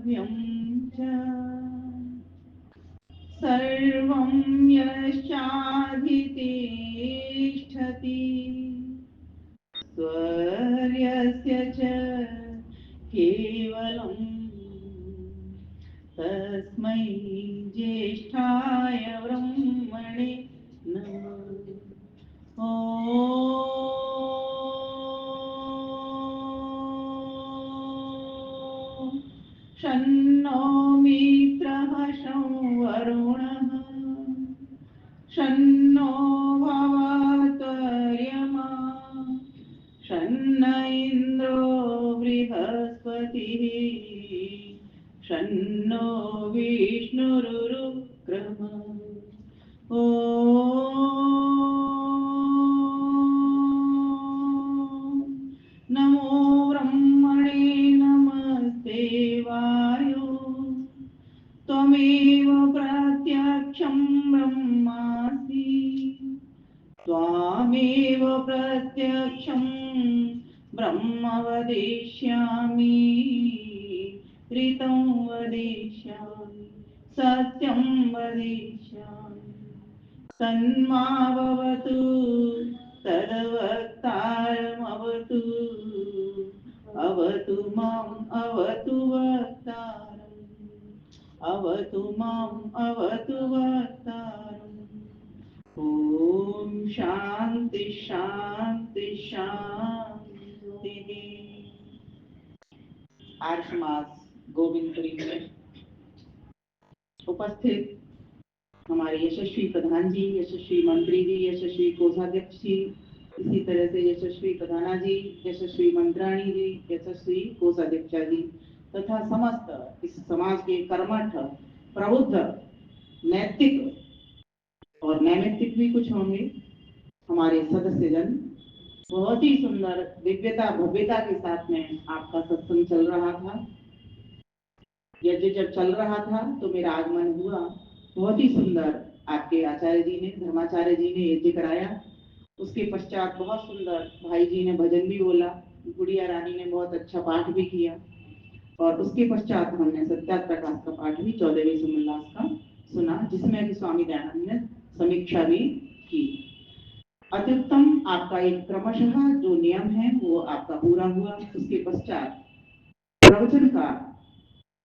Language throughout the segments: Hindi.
च सर्वं यश्चाधितिष्ठति स्वर्यस्य च केवलं तस्मै ज्येष्ठाय ब्रह्मणे नमः। ॐ शन्नो मित्रः शं वरुणः शन्नो भवत्वर्यमा शन्न इन्द्रो बृहस्पतिः शन्नो विष्णुरुक्रमः। ॐ नमो ब्रह्मणे नमस्ते वायो त्वमेव प्रत्यक्षं ब्रह्मासि त्वामेव प्रत्यक्षं ब्रह्म वदिष्यामि ऋतं वदिष्यामि सत्यं वदिष्यामि तन्मावतु तद्वक्तारमवतु अवतु माम् अवतु वक्तारम् अवतु माम् अवतु वक्तारम्। ॐ शान्ति शान्ति शान्तिः। आर्ष मास गोविंदपुरी में उपस्थित हमारे यशस्वी प्रधान जी, यशस्वी मंत्री जी, यशस्वी कोषाध्यक्ष जी, इसी तरह से यशस्वी प्रधाना जी, यशस्वी मंत्राणी जी, यशस्वी कोषाध्यक्षा जी तथा समस्त इस समाज के कर्मठ प्रबुद्ध नैतिक और नैमित्तिक भी कुछ होंगे हमारे सदस्यजन। बहुत ही सुंदर दिव्यता भव्यता के साथ में आपका सत्संग चल रहा था। यज्ञ जब चल रहा था तो मेरा आगमन हुआ। बहुत ही सुंदर आपके आचार्य जी ने, धर्माचार्य जी ने यज्ञ कराया। उसके पश्चात बहुत सुंदर भाई जी ने भजन भी बोला, गुड़िया रानी ने बहुत अच्छा पाठ भी किया और उसके पश्चात हमने सत्यात प्रकाश का पाठ भी 14वें सुमनलास का सुना, जिसमें भी स्वामी दयानंद ने समीक्षा भी की। अत्युत्तम आपका एक क्रमशः जो नियम है वो आपका पूरा हुआ। उसके पश्चात प्रवचन का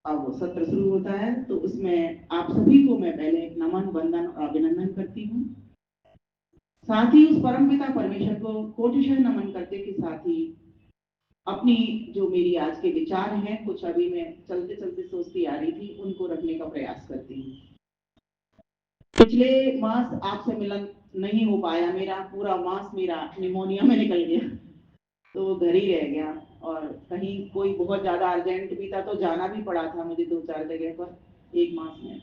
अब सत्र शुरू होता है तो उसमें आप सभी को मैं पहले नमन वंदन और अभिनंदन करती हूँ। साथ ही उस परमपिता परमेश्वर को कोटिशः नमन करते के साथ ही अपनी जो मेरी आज के विचार हैं कुछ अभी मैं चलते चलते सोचती आ रही थी उनको रखने का प्रयास करती हूँ। पिछले मास आपसे मिलन नहीं हो पाया, मेरा पूरा मास मेरा निमोनिया में निकल गया तो घर ही रह गया और कहीं कोई बहुत ज्यादा अर्जेंट भी था तो जाना भी पड़ा था मुझे 2-4 जगह पर एक मास में,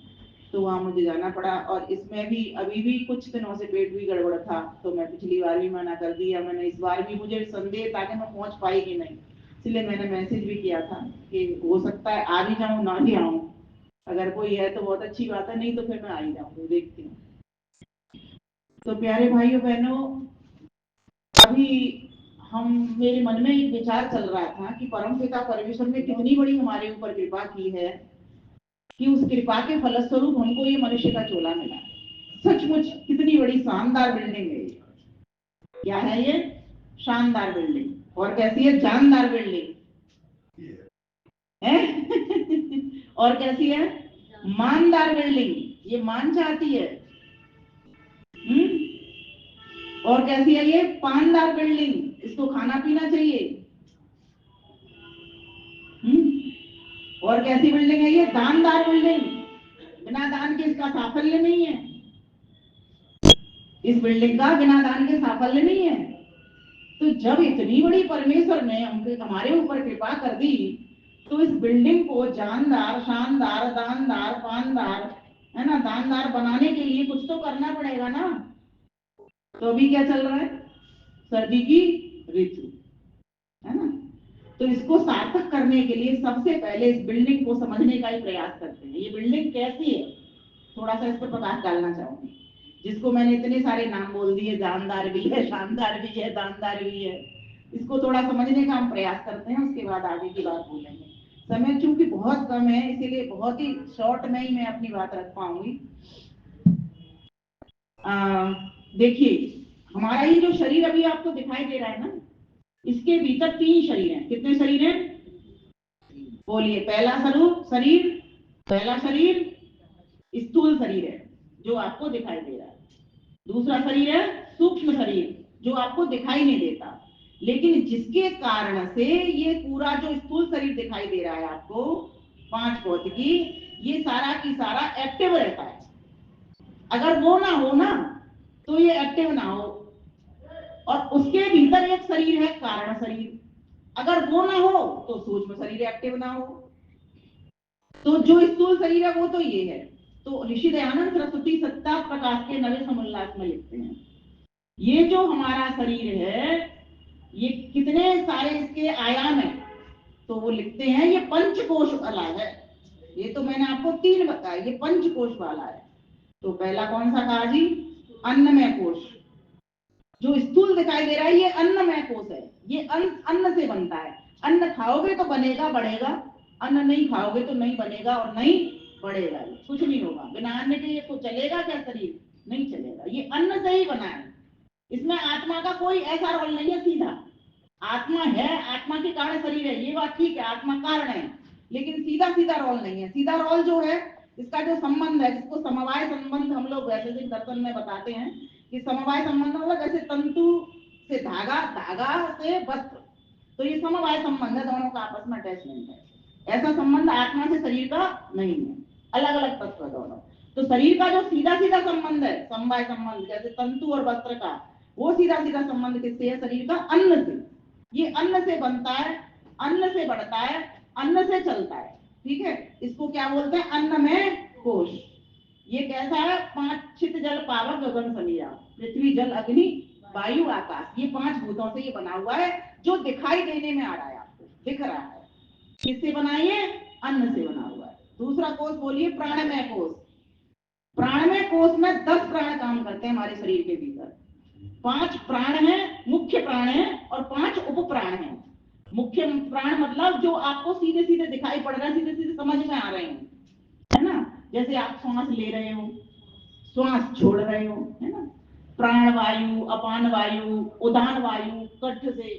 तो वहां मुझे जाना पड़ा। और इसमें भी अभी भी कुछ दिनों से पेट भी गड़बड़ था तो मैं पिछली बार भी मना कर दिया। मैंने इस बार भी मुझे संदेह था कि मैं पहुंच पाई कि नहीं, इसलिए मैंने मैसेज भी किया था कि हो सकता है आ भी जाऊं ना भी आऊं, अगर कोई है तो बहुत अच्छी बात है, नहीं तो फिर मैं आ ही जाऊंगी, देखती हूँ। तो प्यारे भाइयों बहनों, अभी मेरे मन में एक विचार चल रहा था कि परमपिता परमेश्वर ने कितनी बड़ी हमारे ऊपर कृपा की है कि उस कृपा के फलस्वरूप हमको ये मनुष्य का चोला मिला। सचमुच कितनी बड़ी शानदार बिल्डिंग है ये। क्या है ये? शानदार बिल्डिंग। और कैसी है? जानदार बिल्डिंग है और कैसी है? मानदार बिल्डिंग। ये मान चाहती है। और कैसी है ये? पानदार बिल्डिंग, इसको खाना पीना चाहिए। और कैसी बिल्डिंग है ये? दानदार बिल्डिंग, बिना दान के इसका साफल्य नहीं है। इस बिल्डिंग का बिना दान के साफल्य नहीं है। तो जब इतनी बड़ी परमेश्वर ने हमारे ऊपर कृपा कर दी तो इस बिल्डिंग को जानदार, शानदार, दानदार, पानदार, है ना, दानदार बनाने के लिए कुछ तो करना पड़ेगा ना। तो अभी क्या चल रहा है? सर्दी की ऋतु, है ना। तो इसको सार्थक करने के लिए सबसे पहले इस बिल्डिंग को समझने का ही प्रयास करते हैं। ये बिल्डिंग कैसी है, थोड़ा सा इस पर प्रकाश डालना चाहूंगी। जिसको मैंने इतने सारे नाम बोल दिए, जानदार भी है, शानदार भी है, दानदार भी है, इसको थोड़ा समझने का हम प्रयास करते हैं, उसके बाद आगे की बात बोलेंगे। समय चूंकि बहुत कम है, इसीलिए बहुत ही शॉर्ट में ही मैं अपनी बात रख पाऊंगी। देखिए, हमारा ये जो शरीर अभी आपको दिखाई दे रहा है ना, इसके भीतर 3 शरीर हैं। कितने शरीर हैं? बोलिए। पहला शरीर स्थूल शरीर है जो आपको दिखाई दे रहा है। दूसरा शरीर है सूक्ष्म शरीर जो आपको दिखाई नहीं देता, लेकिन जिसके कारण से ये पूरा जो स्थूल शरीर दिखाई दे रहा है आपको, 5 भौतिकी, ये सारा की सारा एक्टिव रहता है। अगर वो ना हो ना तो ये एक्टिव ना हो। और उसके भीतर एक शरीर है कारण शरीर, अगर वो ना हो तो सूक्ष्म शरीर एक्टिव ना हो। तो जो स्थूल शरीर है वो तो ये है। तो ऋषि दयानंद सरस्वती सत्ता प्रकाश के नवे समुल्लास में लिखते हैं, ये जो हमारा शरीर है ये कितने सारे इसके आयाम है, तो वो लिखते हैं ये पंचकोश वाला है। ये तो मैंने आपको 3 बताया, ये पंचकोश वाला है। तो पहला कौन सा कहा जी? अन्नमय कोश। जो स्थूल दिखाई दे रहा है ये अन्नमय कोश है। ये अन्न से बनता है। अन्न खाओगे तो बनेगा बढ़ेगा, अन्न नहीं खाओगे तो नहीं बनेगा और नहीं बढ़ेगा, कुछ नहीं होगा। बिना अन्न के ये तो चलेगा क्या शरीर? नहीं चलेगा। ये अन्न से ही बना है। इसमें आत्मा का कोई ऐसा रोल नहीं है सीधा। आत्मा है, आत्मा के कारण शरीर है, ये बात ठीक है, आत्मा कारण है, लेकिन सीधा सीधा रोल नहीं है। सीधा रोल जो है, इसका जो संबंध है, जिसको समवाय संबंध हम लोग वैसे दर्शन में बताते हैं कि समवाय संबंध मतलब जैसे तंतु से धागा, धागा से वस्त्र, तो ये समवाय संबंध है, दोनों का आपस में अटैचमेंट है। ऐसा संबंध आत्मा से शरीर का नहीं है, अलग अलग तत्व दोनों। तो शरीर का जो सीधा सीधा संबंध है, समवाय संबंध, जैसे तंतु और वस्त्र का, वो सीधा सीधा संबंध किससे है? शरीर का अन्न से। ये अन्न से बनता है, अन्न से बढ़ता है, अन्न से चलता है। ठीक है, इसको क्या बोलते हैं? अन्नमय कोश। ये कैसा है? 5 छित जल पावक गगन समीरा, पृथ्वी जल अग्नि वायु आकाश, ये 5 भूतों से ये बना हुआ है, जो दिखाई देने में आ रहा है, आपको दिख रहा है। किससे बना? ये अन्न से बना हुआ है। दूसरा कोश बोलिए प्राणमय कोश। प्राणमय कोश में 10 प्राण काम करते हैं हमारे शरीर के भीतर। 5 प्राण हैं, मुख्य प्राण हैं, और 5 उप प्राण हैं। मुख्य प्राण मतलब जो आपको सीधे सीधे दिखाई पड़ रहा है, सीधे सीधे समझ में आ रहे हैं, है ना? जैसे आप श्वास ले रहे हो, श्वास छोड़ रहे हो, है ना? प्राण वायु, अपान वायु, उदान वायु, कंठ से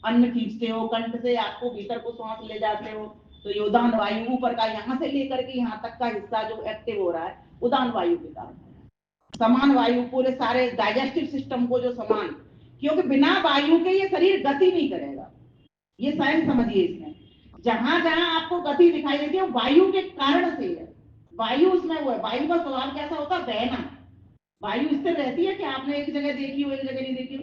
अन्न खींचते हो, कंठ से आपको भीतर को श्वास ले जाते हो, तो ये उदान वायु, ऊपर का यहां से लेकर के यहां तक का हिस्सा जो एक्टिव हो रहा है, उदान वायु के कारण। समान वायु, पूरे सारे डाइजेस्टिव सिस्टम को जो समान, क्योंकि बिना वायु के ये शरीर गति नहीं करेगा। ये साइंस समझिए। इसमें जहां जहां आपको गति दिखाई देती है वायु के कारण से है। वायु उसमें वो है। वायु का स्वभाव कैसा होता है? बहना। वायु स्थिर रहती है कि आपने एक जगह देखी हो, एक जगह नहीं देखी हो,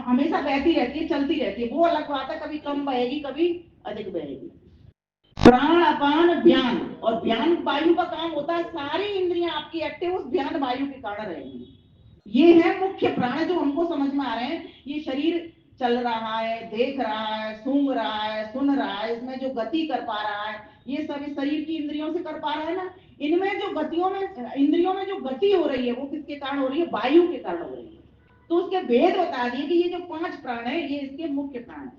हमेशा बहती रहती है, चलती रहती है। वो अलग बात है, कभी कम बहेगी, कभी अधिक बहेगी। प्राण अपान व्यान, और व्यान वायु का काम होता है, सारी इंद्रियां आपकी एक्टिव उस व्यान वायु के कारण रहेंगी। ये है मुख्य प्राण जो हमको समझ में आ रहे हैं। ये शरीर चल रहा है, देख रहा है, सूंघ रहा है, सुन रहा है, इसमें जो गति कर पा रहा है, ये सभी शरीर की इंद्रियों से कर पा रहा है ना। इनमें जो गतियों में, इंद्रियों में जो गति हो रही है, वो किसके कारण हो रही है? वायु के कारण हो रही है। तो उसके भेद बता दिए कि ये जो 5 प्राण है ये इसके मुख्य प्राण है,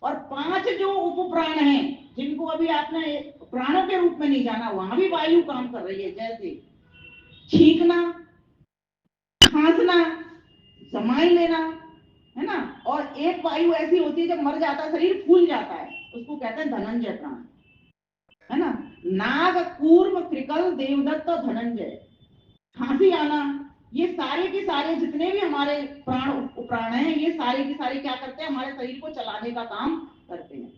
और 5 जो उप प्राण हैं, जिनको अभी आपने प्राणों के रूप में नहीं जाना, वहां भी वायु काम कर रही है। जैसे छींकना, खांसना, समाई लेना, है ना? और एक वायु ऐसी होती है जब मर जाता है शरीर, फूल जाता है, उसको कहते हैं धनंजय प्राण, है ना? नाग, कूर्म, कृकल, देवदत्त और धनंजय। खांसी आना, ये सारे के सारे जितने भी हमारे प्राण प्राण हैं, ये सारे के सारे क्या करते हैं? हमारे शरीर को चलाने का काम करते हैं।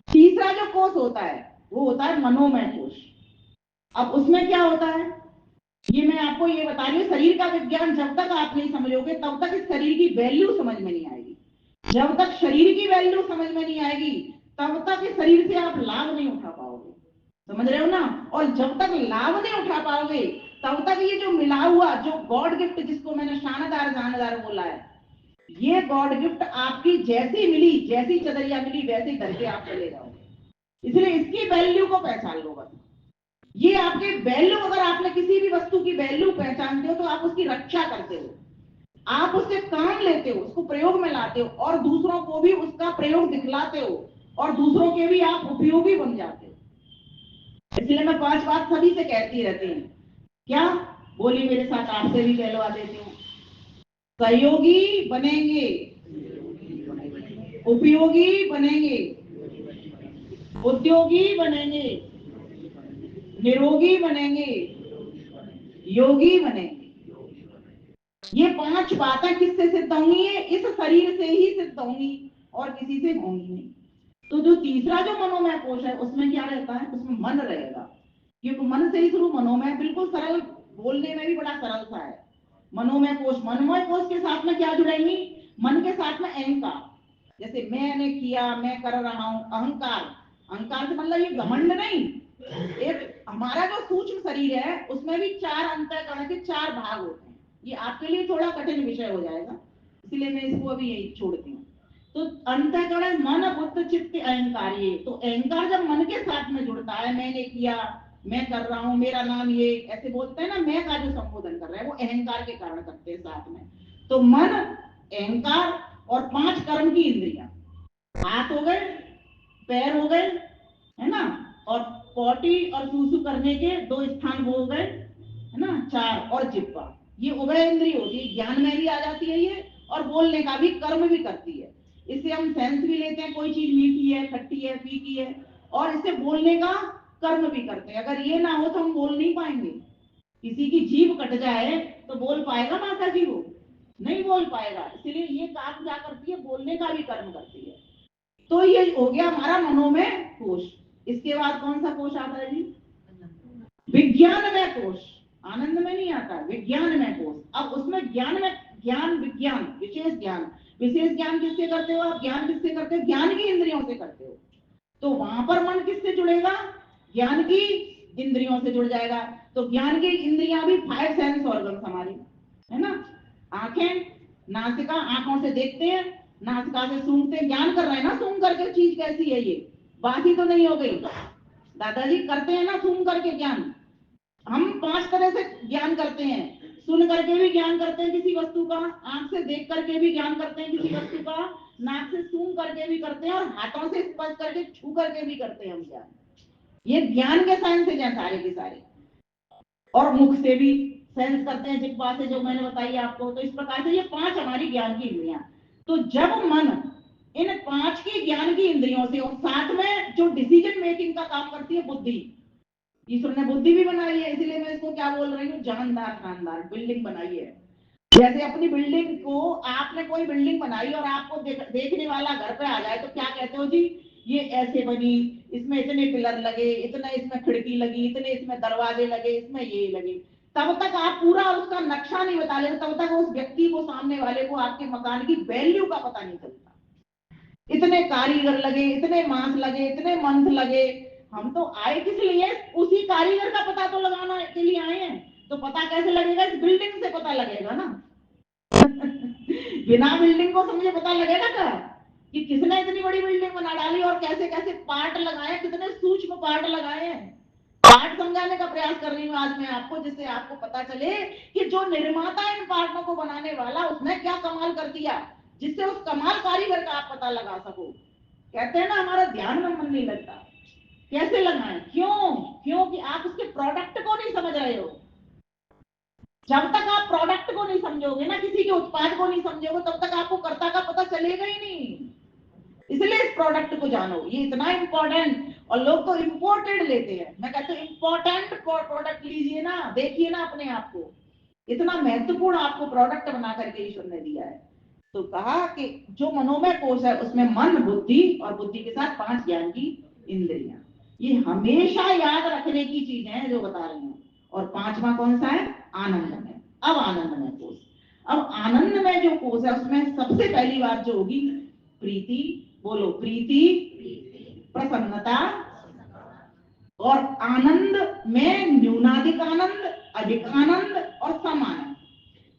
तीसरा जो कोष होता है वो होता है मनोमय कोष। अब उसमें क्या होता है, ये मैं आपको ये बता रही हूँ, शरीर का विज्ञान जब तक आप नहीं समझोगे तब तक इस शरीर की वैल्यू समझ में नहीं आएगी। जब तक शरीर की वैल्यू समझ में नहीं आएगी तब तक इस शरीर से आप लाभ नहीं उठा पाओगे। समझ रहे हो ना? और जब तक लाभ नहीं उठा पाओगे तब तक ये जो मिला हुआ जो गॉड गिफ्ट, जिसको मैंने शानदार जानदार बोला है, ये गॉड गिफ्ट आपकी जैसी मिली, जैसी चदरिया मिली, वैसे घर के आप चले जाओगे। इसलिए इसकी वैल्यू को पहचान लो बस। ये आपके वैल्यू, अगर आपने किसी भी वस्तु की वैल्यू पहचानते हो तो आप उसकी रक्षा करते हो, आप उससे काम लेते हो, उसको प्रयोग में लाते हो, और दूसरों को भी उसका प्रयोग दिखलाते हो, और दूसरों के भी आप उपयोगी बन जाते हो। इसलिए मैं 5 बात सभी से कहती रहती हूँ। क्या बोली मेरे साथ, आपसे भी कहलवा देती हूँ। सहयोगी बनेंगे, उपयोगी बनेंगे, उद्योगी बनेंगे, निरोगी बनेंगे, योगी बनेंगे। ये 5 बातें किससे सिद्ध होंगी? इस शरीर से ही सिद्ध होंगी और किसी से होंगी नहीं। तो जो तीसरा जो मनोमय कोश है उसमें क्या रहता है? उसमें मन रहेगा, क्योंकि मन से ही शुरू मनोमय, बिल्कुल सरल, बोलने में भी बड़ा सरल सा है। मनोमय कोश, मनोमय कोश के साथ में क्या जुड़ेंगी? मन के साथ में अहंकार, जैसे मैंने किया, मैं कर रहा हूं, अहंकार। अहंकार से मतलब ये घमंड नहीं। एक हमारा जो सूक्ष्म शरीर है उसमें भी 4 अंतःकरण के 4 भाग होते हैं। ये आपके लिए थोड़ा कठिन विषय हो जाएगा, इसलिए मैं इसको अभी यही छोड़ती हूँ। तो अंतःकरण मन, बुद्ध, चित्त, अहंकार। ये तो अहंकार जब मन के साथ में जुड़ता है, मैंने किया, मैं कर रहा हूं, मेरा नाम ये, ऐसे बोलते हैं ना, मैं का जो संबोधन कर रहा है वो अहंकार के कारण करते हैं साथ में। तो मन, अहंकार और 5 कर्म की इंद्रियां, हाथ हो गए, पैर हो गए, है ना, और पोटी और सूसू करने के 2 स्थान हो गए, है ना, 4, और जिह्वा। ये उभय इंद्रिय होती है, ज्ञान में भी आ जाती है ये, और बोलने का भी कर्म भी करती है। इससे हम सेंस भी लेते हैं, कोई चीज मीठी है, खट्टी है, फीकी है, और इससे बोलने का कर्म भी करते हैं। अगर ये ना हो तो हम बोल नहीं पाएंगे। किसी की जीभ कट जाए तो बोल पाएगा माता जी? वो नहीं बोल पाएगा। इसलिए ये काम क्या करती है? बोलने का भी कर्म करती है। तो ये हो गया हमारा मनोमय कोश। इसके बाद कौन सा कोश आता है जी? विज्ञानमय कोश। आनंद में नहीं आता, विज्ञानमय कोश। अब उसमें ज्ञान में, ज्ञान, विज्ञान, विशेष ज्ञान। विशेष ज्ञान किससे करते हो आप? ज्ञान किससे करते हो? ज्ञान की इंद्रियों से करते हो। तो वहां पर मन किससे जुड़ेगा? ज्ञान की इंद्रियों से जुड़ जाएगा। तो ज्ञान की इंद्रियां भी 5 सेंस ऑर्गन हमारी, है ना। आंखें, नासिका, आंखों से देखते हैं, नासिका से सूंघते हैं, ज्ञान कर रहे हैं ना, सूंघ करके चीज कैसी है, ये बाकी तो नहीं हो गई। दादाजी करते हैं ना सूंघ करके ज्ञान। हम 5 तरह से ज्ञान करते हैं। सुन करके भी ज्ञान करते हैं किसी वस्तु का, आंख से देख करके भी ज्ञान करते हैं किसी वस्तु का, नाक से सूंघ करके भी करते हैं, और हाथों से स्पर्श करके, छू करके भी करते हैं हम ज्ञान। ये ज्ञान के साइंस है सारे के सारे। और मुख से भी सेंस करते हैं, जिह्वा से, जो मैंने बताई आपको। तो इस प्रकार से ये 5 हमारी ज्ञान की इंद्रियां। तो जब मन इन 5 की ज्ञान की इंद्रियों से, और साथ में जो डिसीजन मेकिंग का काम करती है बुद्धि, ईश्वर ने बुद्धि भी बनाई है, इसलिए मैं इसको क्या बोल रही हूँ? जानदार खानदार बिल्डिंग बनाई है। जैसे अपनी बिल्डिंग को, आपने कोई बिल्डिंग बनाई और आपको देखने वाला घर पे आ जाए तो क्या कहते हो जी? ये ऐसे बनी, इसमें इतने पिलर लगे, इतने इसमें खिड़की लगी, इतने इसमें दरवाजे लगे, इसमें ये लगे। तब तक आप पूरा उसका नक्शा नहीं बता लेते, तब तक उस व्यक्ति को, सामने वाले को, आपके मकान की वैल्यू का पता नहीं चलता। इतने कारीगर लगे, इतने मास लगे, इतने मंथ लगे। हम तो आए किस लिए? उसी कारीगर का पता तो लगाना के लिए आए हैं। तो पता कैसे लगेगा? इस बिल्डिंग से पता लगेगा ना। बिना बिल्डिंग को समझे पता लगेगा क्या कि किसने इतनी बड़ी बिल्डिंग बना डाली, और कैसे कैसे पार्ट लगाए, कितने सूक्ष्म पार्ट लगाए हैं। पार्ट समझाने का प्रयास कर रही हूँ आज मैं आपको, जिससे आपको पता चले कि जो निर्माता इन पार्टों को बनाने वाला, उसने क्या कमाल कर दिया, जिससे उस कमाल कारीगर का आप पता लगा सको। कहते हैं ना, हमारा ध्यान में मन नहीं लगता। कैसे लगाएं? क्यों? क्योंकि आप उसके प्रोडक्ट को नहीं समझ रहे हो। जब तक आप प्रोडक्ट को नहीं समझोगे ना, किसी के उत्पाद को नहीं समझोगे, तब तक आपको कर्ता का पता चलेगा ही नहीं। इसलिए इस प्रोडक्ट को जानो, ये इतना इंपॉर्टेंट। और लोग तो इंपोर्टेड लेते हैं। मैं कहती हूँ इंपॉर्टेंट प्रोडक्ट लीजिए ना, देखिए ना अपने आप को, इतना महत्वपूर्ण आपको प्रोडक्ट बना करके ईश्वर ने दिया है। तो कहा कि जो मनोमय कोश है उसमें मन, बुद्धि, और बुद्धि के साथ 5 ज्ञान की इंद्रियां। ये हमेशा याद रखने की चीजें हैं जो बता रही हूँ। और 5वां कौन सा है? आनंदमय। अब आनंदमय कोश, अब आनंदमय जो कोश है उसमें सबसे पहली बात जो होगी, प्रीति। बोलो, प्रीति, प्रसन्नता, और आनंद में न्यूनाधिक आनंद, अधिक आनंद और सम आनंद।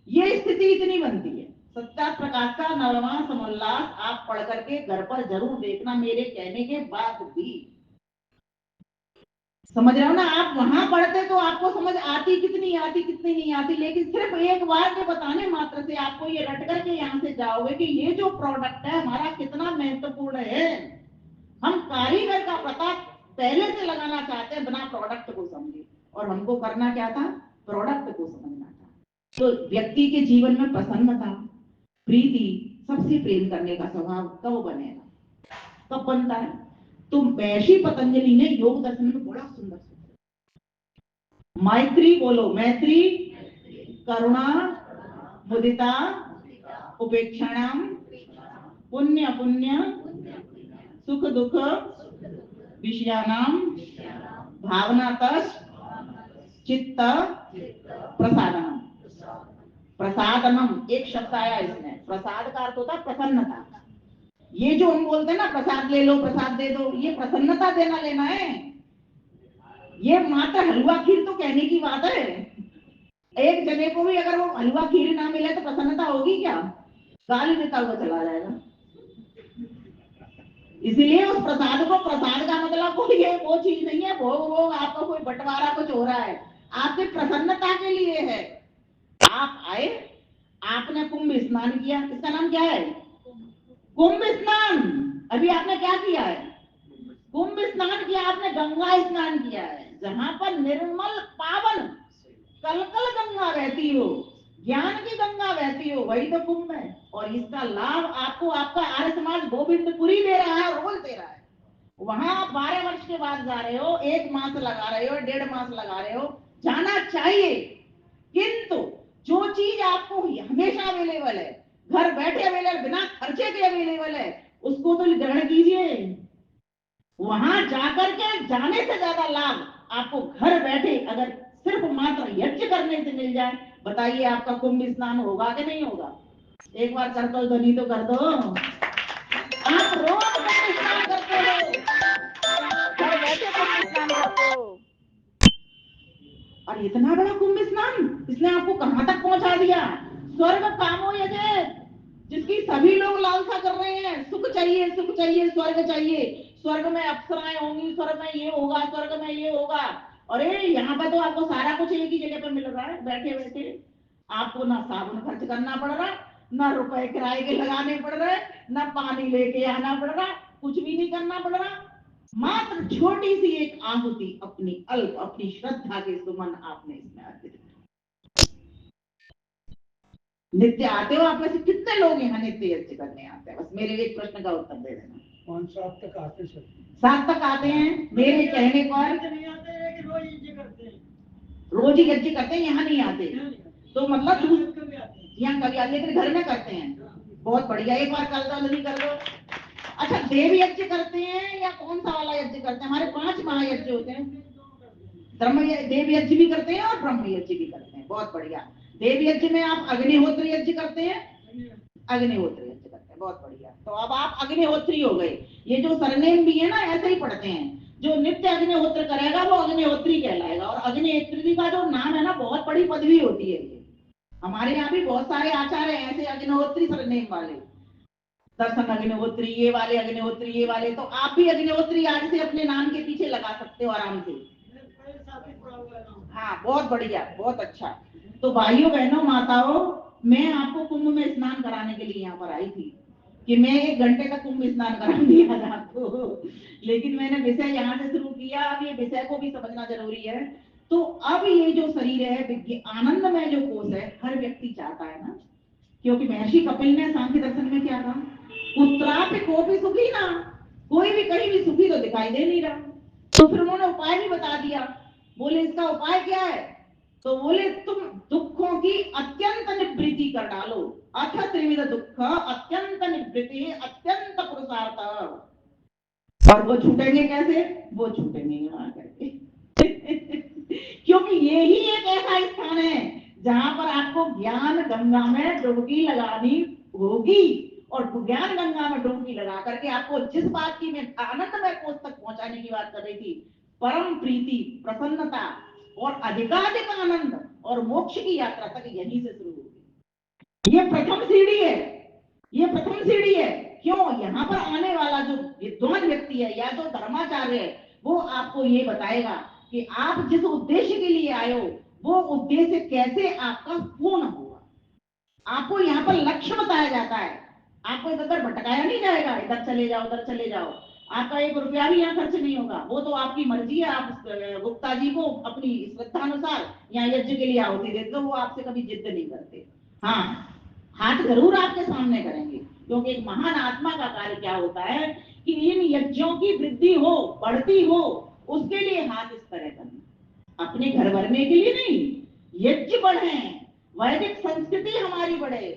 ये स्थिति इतनी बनती है। सच्चा प्रकाश का 9वां समोल्लास आप पढ़ करके घर पर जरूर देखना, मेरे कहने के बाद भी। समझ रहे हो ना? आप वहां पढ़ते तो आपको समझ आती, कितनी आती, कितनी नहीं आती, लेकिन सिर्फ एक बार के बताने मात्र से आपको ये रट करके यहाँ से जाओगे कि ये जो प्रोडक्ट है हमारा कितना महत्वपूर्ण है। हम कारीगर का पता पहले से लगाना चाहते हैं बिना प्रोडक्ट को समझे, और हमको करना क्या था, प्रोडक्ट को समझना था। तो व्यक्ति के जीवन में प्रसन्नता, प्रीति, सबसे प्रेम करने का स्वभाव कब बनेगा, कब बनता है? तो महर्षि पतंजलि ने योग दर्शन में बड़ा सुंदर मैत्री, बोलो मैत्री, करुणा, मुदिता, उपेक्षाणाम, पुण्य पुण्य, सुख दुख, विषयानाम, भावनातः, चित्त प्रसादनम। प्रसादनम एक शब्द आया इसमें, प्रसाद का अर्थ होता है प्रसन्नता। ये जो हम बोलते हैं ना प्रसाद ले लो, प्रसाद दे दो, ये प्रसन्नता देना लेना है। ये मात्र हलवा खीर तो कहने की बात है। एक जने को भी अगर वो हलवा खीर ना मिले तो प्रसन्नता होगी क्या? गाली देता हुआ चला जाएगा। इसीलिए उस प्रसाद को, प्रसाद का मतलब कोई ये वो चीज नहीं है, वो आपका कोई बंटवारा कुछ हो रहा है, आपकी प्रसन्नता के लिए है। आप आए, आपने कुंभ स्नान किया, इसका नाम क्या है? कुंभ स्नान। अभी आपने क्या किया है? कुंभ स्नान किया, आपने गंगा स्नान किया है, जहां पर निर्मल पावन कलकल गंगा बहती हो, ज्ञान की गंगा बहती हो, वही तो कुंभ है। और इसका लाभ आपको आपका आर्य समाज गोविंदपुरी दे रहा है, रोज दे रहा है। वहां आप 12 वर्ष के बाद जा रहे हो, 1 मास लगा रहे हो, 1.5 मास लगा रहे हो, जाना चाहिए। किंतु जो चीज आपको हमेशा अवेलेबल है, घर बैठे अवेलेबल, बिना खर्चे के अवेलेबल है, उसको तो ग्रहण कीजिए। वहां जाकर के जाने से ज्यादा लाभ आपको घर बैठे अगर सिर्फ मात्र यज्ञ करने से मिल जाए, बताइए आपका कुंभ स्नान होगा कि नहीं होगा? एक बार कर दो, ध्वनि तो कर दो। आप रोज कुंभ स्नान करते हो, घर बैठे कुंभ स्नान करते हो, और इतना बड़ा कुंभ स्नान इसने आपको कहां तक पहुंचा दिया? स्वर्ग कामो यजे, जिसकी सभी लोग लालसा कर रहे हैं, सुख चाहिए, सुख चाहिए, स्वर्ग चाहिए, स्वर्ग में अप्सराएं होंगी, स्वर्ग में ये होगा, स्वर्ग में ये होगा। अरे यहाँ पर तो आपको सारा कुछ एक ही जगह पे मिल रहा है, बैठे बैठे। आपको ना साबुन खर्च करना पड़ रहा, ना रुपए किराए के लगाने पड़ रहे, ना पानी लेके आना पड़ रहा, कुछ भी नहीं करना पड़ रहा। मात्र छोटी सी एक आहुति, अपनी अल्प, अपनी श्रद्धा के सुमन आपने इसमें अर्पित। नित्य आते हो आप में से कितने लोग यहाँ नित्य यज्ञ करने आते हैं? बस मेरे एक प्रश्न का उत्तर दे देना। 7 तक आते हैं। 7 तक आते हैं, मेरे कहने पर नहीं आते हैं कि रोज यज्ञ करते हैं, रोज ही यज्ञ करते हैं, यहाँ नहीं आते। तो मतलब यहाँ कभी आते, लेकिन घर में करते हैं। बहुत बढ़िया, एक बार कर दो, नहीं कर दो। अच्छा, देव यज्ञ करते हैं या कौन सा वाला यज्ञ करते हैं? हमारे 5 महायज्ञ होते हैं, देव यज्ञ भी करते हैं और ब्रह्म यज्ञ भी करते हैं। बहुत बढ़िया। देव यज्ञ में आप अग्निहोत्र यज्ञ करते हैं, अग्निहोत्र यज्ञ करते हैं, बहुत बढ़िया। तो अब आप अग्निहोत्री हो गए। ये जो सरनेम भी है ना, ऐसे ही पढ़ते हैं, जो नित्य अग्निहोत्र करेगा वो अग्निहोत्री कहलाएगा। और अग्निहोत्री का जो नाम है ना, बहुत बड़ी पदवी होती है ये। हमारे यहाँ भी बहुत सारे आचार्य हैं ऐसे अग्निहोत्री सरनेम वाले, दर्शन अग्निहोत्री, ये वाले अग्निहोत्री, ये वाले। तो आप भी अग्निहोत्री आज से अपने नाम के पीछे लगा सकते हो आराम से। हाँ, बहुत बढ़िया, बहुत अच्छा। तो भाइयों बहनों माताओं, मैं आपको कुंभ में स्नान कराने के लिए यहाँ पर आई थी कि मैं 1 घंटे का कुंभ स्नान कराऊंगी आज आपको, लेकिन मैंने विषय यहाँ से शुरू किया। अब ये विषय को भी समझना जरूरी है। तो अब ये जो शरीर है, आनंद में जो कोष है, हर व्यक्ति चाहता है ना, क्योंकि महर्षि कपिल ने सांख्य दर्शन में क्या कहा, पुत्रापि कोपि सुखी ना, कोई भी कहीं भी सुखी तो दिखाई दे नहीं रहा। तो फिर उन्होंने उपाय भी बता दिया। बोले इसका उपाय क्या है? तो बोले तुम दुखों की अत्यंत निवृत्ति कर डालो, अथ त्रिविध दुख अत्यंत निवृत्ति अत्यंत पुरुषार्थ। और वो छूटेंगे कैसे? वो छूटेंगे यहाँ करके क्योंकि ये ही एक ऐसा स्थान है जहां पर आपको ज्ञान गंगा में डुबकी लगानी होगी। और ज्ञान गंगा में डुबकी लगा करके आपको जिस बात की मैं आनंदमय कोष तक पहुंचाने की बात कर रही थी, परम प्रीति, प्रसन्नता और अधिकाधिक आनंद और मोक्ष की यात्रा तक यहीं से शुरू होगी। ये प्रथम सीढ़ी है, ये प्रथम सीढ़ी है। क्यों? यहाँ पर आने वाला जो विद्वान व्यक्ति है या जो धर्माचार्य है, वो आपको ये बताएगा कि आप जिस उद्देश्य के लिए आए हो, वो उद्देश्य कैसे आपका पूर्ण होगा। आपको यहाँ पर लक्ष्य बताया जाता है, आपको इधर भटकाया नहीं जाएगा, इधर चले जाओ, उधर चले जाओ। आपका 1 रुपया भी यहाँ खर्च नहीं होगा। वो तो आपकी मर्जी है, आप गुप्ता जी को अपनी श्रद्धानुसार यहाँ यज्ञ के लिए आहुति देते हो, वो आपसे कभी जिद नहीं करते। हाँ, हाथ जरूर आपके सामने करेंगे, क्योंकि एक महान आत्मा का कार्य क्या होता है कि इन यज्ञों की वृद्धि हो, बढ़ती हो, उसके लिए हाथ इस तरह करना, अपने घर भरने के लिए नहीं। यज्ञ बढ़े, वैदिक संस्कृति हमारी बढ़े,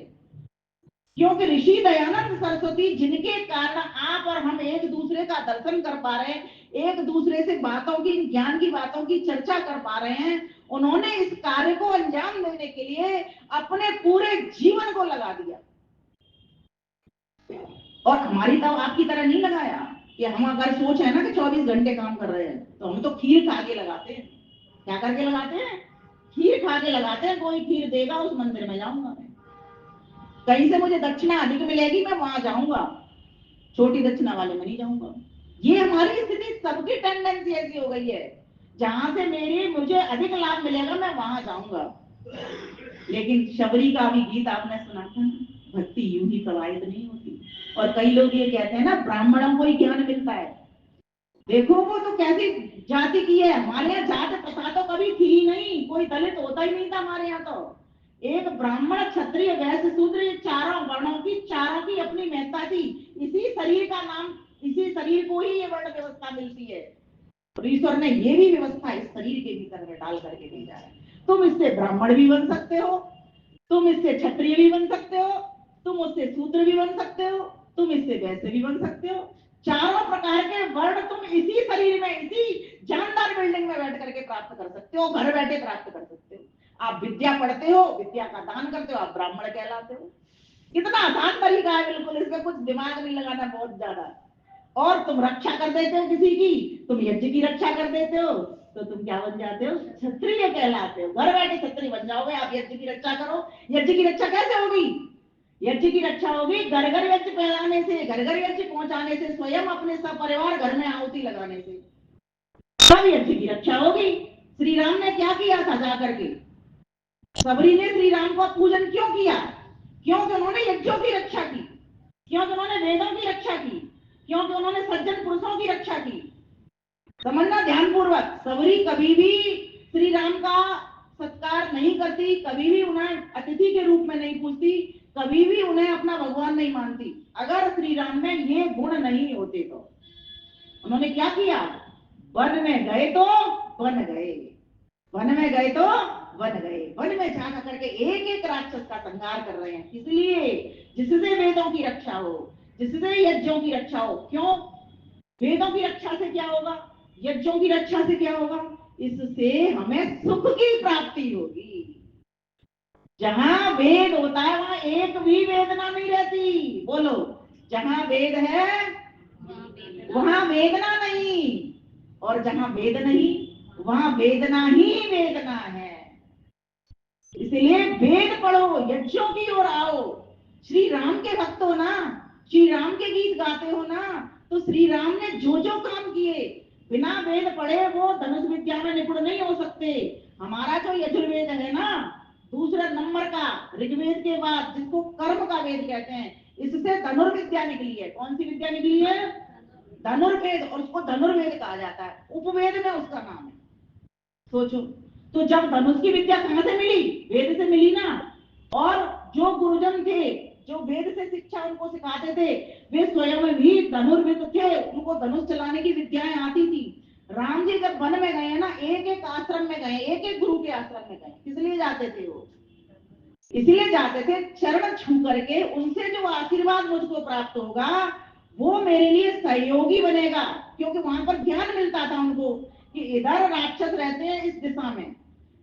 क्योंकि ऋषि दयानंद सरस्वती जिनके कारण आप और हम एक दूसरे का दर्शन कर पा रहे हैं, एक दूसरे से बातों की, ज्ञान की बातों की चर्चा कर पा रहे हैं, उन्होंने इस कार्य को अंजाम देने के लिए अपने पूरे जीवन को लगा दिया। और हमारी तो आपकी तरह नहीं लगाया कि हम अगर सोच है ना कि 24 घंटे काम कर रहे हैं, तो हम तो खीर खा के लगाते हैं। क्या करके लगाते हैं? खीर खा के लगाते हैं। कोई खीर देगा उस मंदिर में जाऊंगा मैं, कहीं से मुझे दक्षिणा अधिक मिलेगी मैं वहां जाऊंगा, छोटी दक्षिणा वाले में नहीं जाऊंगा। ये हमारी स्थिति, सबकी टेंडेंसी ऐसी हो गई है, जहां से मुझे अधिक लाभ मिलेगा मैं वहां जाऊंगा। लेकिन शबरी का भी गीत आपने सुना था, भक्ति यूं ही प्रवाहित नहीं होती। और कई लोग ये कहते हैं ना ब्राह्मणों को ही ज्ञान मिलता है। देखो वो तो कैसी जाति की है, हमारे यहाँ जात प्रथा तो कभी थी ही नहीं, कोई दलित होता ही नहीं था हमारे यहाँ। तो एक ब्राह्मण, क्षत्रिय, वैश्य, शूद्र, ये चारों वर्णों की अपनी महत्ता थी। इसी शरीर का नाम, इसी शरीर को ही ये वर्ण व्यवस्था मिलती है। और ईश्वर ने ये भी व्यवस्था इस शरीर के भीतर में डाल करके भेजा है। तुम इससे ब्राह्मण भी बन सकते हो, तुम इससे क्षत्रिय भी बन सकते हो, तुम उससे शूद्र भी बन सकते हो, तुम इससे वैश्य भी बन सकते हो। चारों प्रकार के वर्ण तुम इसी शरीर में, इसी जानदार बिल्डिंग में बैठ करके प्राप्त कर सकते हो, घर बैठे प्राप्त कर सकते हो। आप विद्या पढ़ते हो, विद्या का दान करते हो, आप ब्राह्मण कहलाते हो। कितना आसान तरीका है, बिल्कुल इसमें कुछ दिमाग नहीं लगाना बहुत ज्यादा। और तुम रक्षा कर देते हो किसी की, तुम यज्ञ की रक्षा कर देते हो, तो तुम क्या बन जाते हो? क्षत्रिय कहलाते हो। घर बैठे क्षत्रिय बन जाओगे। आप यज्ञ की रक्षा करो। यज्ञ की रक्षा कैसे होगी? यज्ञ की रक्षा होगी घर घर यज्ञ फैलाने से, घर घर यज्ञ पहुंचाने से, स्वयं अपने सब परिवार घर में आहुति लगाने से, तब यज्ञ की रक्षा होगी। श्री राम ने क्या किया था जाकर के? सबरी ने श्री राम का पूजन क्यों किया? क्योंकि उन्होंने यज्ञों की रक्षा की, क्योंकि उन्होंने वेदों की रक्षा की, क्योंकि उन्होंने सज्जन पुरुषों की रक्षा की। समझना ध्यानपूर्वक, सबरी कभी भी श्री राम का सत्कार नहीं करती, कभी भी उन्हें अतिथि के रूप में नहीं पूछती, कभी भी उन्हें अपना भगवान नहीं मानती, अगर श्री राम में ये गुण नहीं होते तो। उन्होंने क्या किया? वन में गए तो वन गए, वन में गए तो वन गए, वन में जा करके एक एक राक्षस का संहार कर रहे हैं। इसलिए जिससे वेदों की रक्षा हो, जिससे यज्ञों की रक्षा हो। क्यों? वेदों की रक्षा से क्या होगा? यज्ञों की रक्षा से क्या होगा? इससे हमें सुख की प्राप्ति होगी। जहां वेद होता है वहां एक भी वेदना नहीं रहती। बोलो, जहां वेद है वहां वेदना नहीं, और जहां वेद नहीं वहां वेदना ही वेदना है। इसलिए वेद पढ़ो, यज्ञों की ओर आओ। श्री राम के भक्त हो ना, श्री राम के गीत गाते हो ना, तो श्री राम ने जो जो काम किए, बिना वेद पढ़े वो धनुष विद्या में निपुण नहीं हो सकते। हमारा जो यजुर्वेद है ना, दूसरे नंबर का ऋग्वेद के बाद, जिसको कर्म का वेद कहते हैं, इससे धनुर्विद्या निकली है। कौन सी विद्या निकली है? धनुर्वेद। और उसको धनुर्वेद कहा जाता है, उपवेद में उसका नाम है। सोचो, तो जब धनुष की विद्या कहां से मिली? वेद से मिली ना। और जो गुरुजन थे, जो वेद से शिक्षा उनको सिखाते थे, वे स्वयं भी धनुर्विद थे, उनको धनुष चलाने की विद्याएं आती थी। राम जी जब वन में गए ना, एक एक आश्रम में गए, एक एक गुरु के आश्रम में गए। किस लिए जाते थे वो? इसलिए जाते थे चरण छू करके उनसे जो आशीर्वाद मुझको प्राप्त होगा वो मेरे लिए सहयोगी बनेगा। क्योंकि वहां पर ज्ञान मिलता था उनको कि इधर राक्षस रहते हैं, इस दिशा में,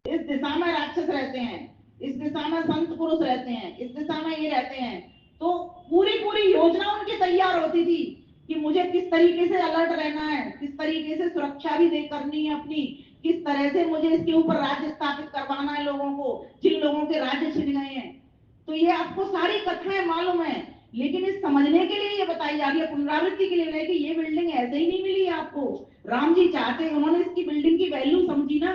इस दिशा में राक्षस रहते हैं, इस दिशा में संत पुरुष रहते हैं, इस दिशा में ये रहते हैं। तो पूरी पूरी योजना उनकी तैयार होती थी कि मुझे किस तरीके से अलर्ट रहना है, किस तरीके से सुरक्षा भी दे करनी है अपनी, किस तरह से मुझे इसके ऊपर राज्य स्थापित करवाना है लोगों को, जिन लोगों के राज्य छिन गए हैं। तो ये आपको सारी कथाएं मालूम है, लेकिन इस समझने के लिए ये बताई जा रही है, पुनरावृत्ति के लिए नहीं कि ये बिल्डिंग ऐसे ही नहीं मिली आपको। राम जी चाहते, उन्होंने इसकी बिल्डिंग की वैल्यू समझी ना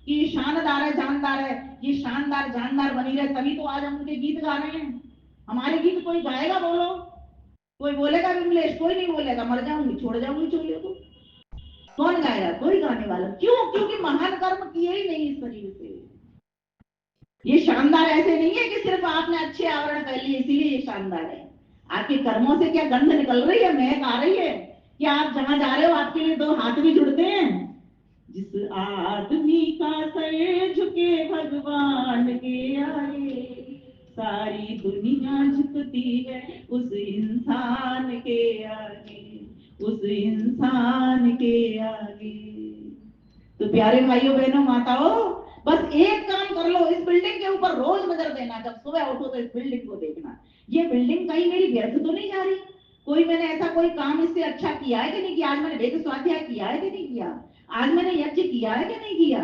कि ये शानदार है, जानदार है, ये शानदार जानदार बनी रहे, तभी तो आज हम उनके गीत गा रहे हैं। हमारे गीत कोई गाएगा? बोलो, कोई बोलेगा विमलेश? कोई नहीं बोलेगा। मर जाऊंगी, छोड़ जाऊंगी चोले को। कौन गाएगा? कोई गाने वाला। क्यों? क्योंकि महान कर्म किए ही नहीं इस शरीर से। ये शानदार ऐसे नहीं है कि सिर्फ आपने अच्छे आवरण पहन लिए इसीलिए ये शानदार है। आपके कर्मों से क्या गंध निकल रही है, महक आ रही है? क्या आप जहां जा रहे हो आपके लिए दो हाथ भी जुड़ते हैं? जिस आदमी का सर झुके भगवान के आगे, सारी दुनिया झुकती है उस इंसान के आगे, उस इंसान के आगे। तो प्यारे भाइयों बहनों माताओं, बस एक काम कर लो, इस बिल्डिंग के ऊपर रोज नजर देना। जब सुबह उठो तो इस बिल्डिंग को देखना, ये बिल्डिंग कहीं मेरी व्यर्थ तो नहीं जा रही। कोई मैंने ऐसा कोई काम इससे अच्छा किया है कि नहीं किया? आज मैंने वेद स्वाध्याय किया है कि नहीं किया? आज मैंने यज्ञ किया है कि नहीं किया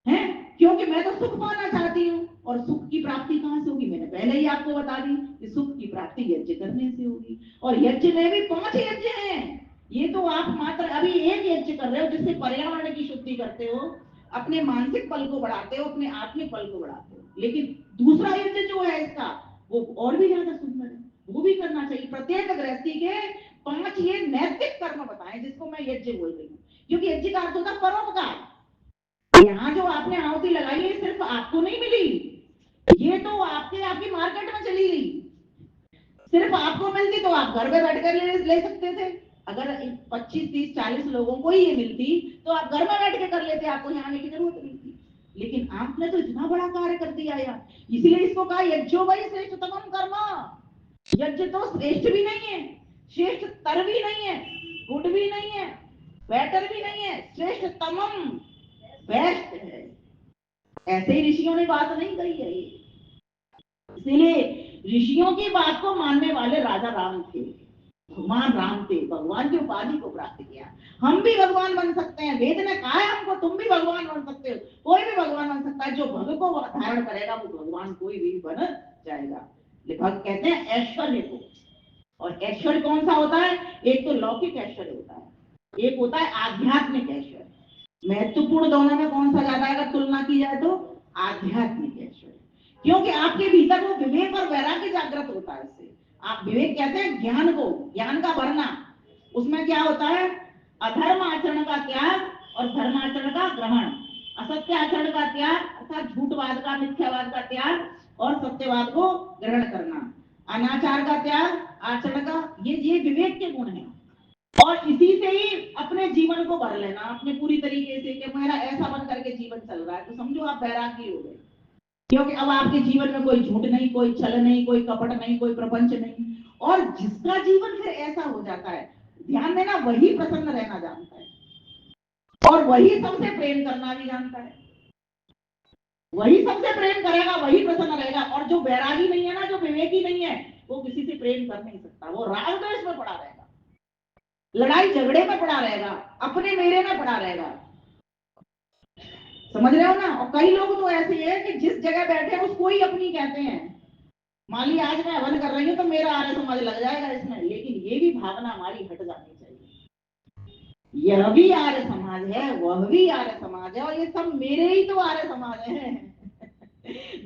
है? क्योंकि मैं तो सुख पाना चाहती हूँ, और सुख की प्राप्ति कहां से होगी? मैंने पहले ही आपको बता दी कि सुख की प्राप्ति यज्ञ करने से होगी। और यज्ञ में भी 5 यज्ञ हैं। ये तो आप मात्र अभी एक यज्ञ कर रहे हो जिससे पर्यावरण की शुद्धि करते हो, अपने मानसिक बल को बढ़ाते हो, अपने आत्मिक बल को बढ़ाते हो। लेकिन दूसरा यज्ञ जो है इसका, वो और भी ज्यादा सुंदर है, वो भी करना चाहिए। प्रत्येक गृहस्थी के 5 ये नैतिक कर्म बताए जिसको मैं यज्ञ बोल रही हूँ। क्योंकि यज्ञ का अर्थ होता है परोपकार। यहाँ जो आपने आहुति लगाई है सिर्फ आपको नहीं मिली, ये तो आपकी मार्केट में चली गई। सिर्फ आपको मिलती तो आप घर में बैठकर ले सकते थे। अगर 25, 30, 40 लोगों को ही ये मिलती तो आप घर में बैठ के कर लेते, आपको यहाँ आने की जरूरत नहीं थी। लेकिन आपने तो इतना बड़ा कार्य कर दिया यार, इसलिए इसको कहा यज्ञो वही श्रेष्ठतम कर्म। यज्ञ तो श्रेष्ठ भी नहीं है, श्रेष्ठ तर भी नहीं है, गुड भी नहीं है, बेटर भी नहीं है, श्रेष्ठतम बेस्ट है। ऐसे ही ऋषियों ने बात नहीं कही है। इसलिए ऋषियों की बात को मानने वाले राजा राम थे, भगवान राम थे, भगवान की उपाधि को प्राप्त किया। हम भी भगवान बन सकते हैं। वेद ने कहा है हमको, तुम भी भगवान बन सकते हो, कोई भी भगवान बन सकता है। जो भग को धारण करेगा वो भगवान कोई भी बन जाएगा। भग कहते हैं ऐश्वर्य को। और ऐश्वर्य कौन सा होता है? एक तो लौकिक ऐश्वर्य होता है, एक होता है आध्यात्मिक ऐश्वर्य। महत्वपूर्ण दोनों में कौन सा ज्यादा है अगर तुलना की जाए तो? आध्यात्मिक ऐश्वर्य। क्योंकि आपके भीतर वो विवेक और वैराग्य जागृत होता है। इससे आप विवेक कहते हैं ज्ञान को, ज्ञान का भरना। उसमें क्या होता है? अधर्म आचरण का त्याग और धर्म आचरण का ग्रहण, असत्य आचरण का त्याग अर्थात झूठवाद का, मिथ्यावाद का त्याग, और सत्यवाद को ग्रहण करना, अनाचार का त्याग, आचरण का, ये विवेक के गुण हैं। और इसी से ही अपने जीवन को भर लेना, अपने पूरी तरीके से कि मेरा ऐसा बन करके जीवन चल रहा है, तो समझो आप बैरागी हो गए। क्योंकि अब आपके जीवन में कोई झूठ नहीं, कोई छल नहीं, कोई कपट नहीं, कोई प्रपंच नहीं। और जिसका जीवन फिर ऐसा हो जाता है, ध्यान देना, वही प्रसन्न रहना जानता है और वही सबसे प्रेम करना भी जानता है। वही सबसे प्रेम करेगा, वही प्रसन्न रहेगा। और जो बैरागी नहीं है ना, जो विवेकी नहीं है, वो किसी से प्रेम कर नहीं सकता। वो राग द्वेष में पड़ा रहेगा, लड़ाई झगड़े में पड़ा रहेगा, अपने मेरे में पड़ा रहेगा। समझ रहे हो ना? और कई लोग तो ऐसे हैं कि जिस जगह बैठे हैं उसको ही अपनी कहते हैं। मान ली आज मैं हवन कर रही हूँ तो मेरा आर्य समाज लग जाएगा इसमें, लेकिन ये भी भावना हमारी हट जानी चाहिए। यह भी आर्य समाज है, वह भी आर्य समाज है, और ये सब मेरे ही तो आर्य समाज है।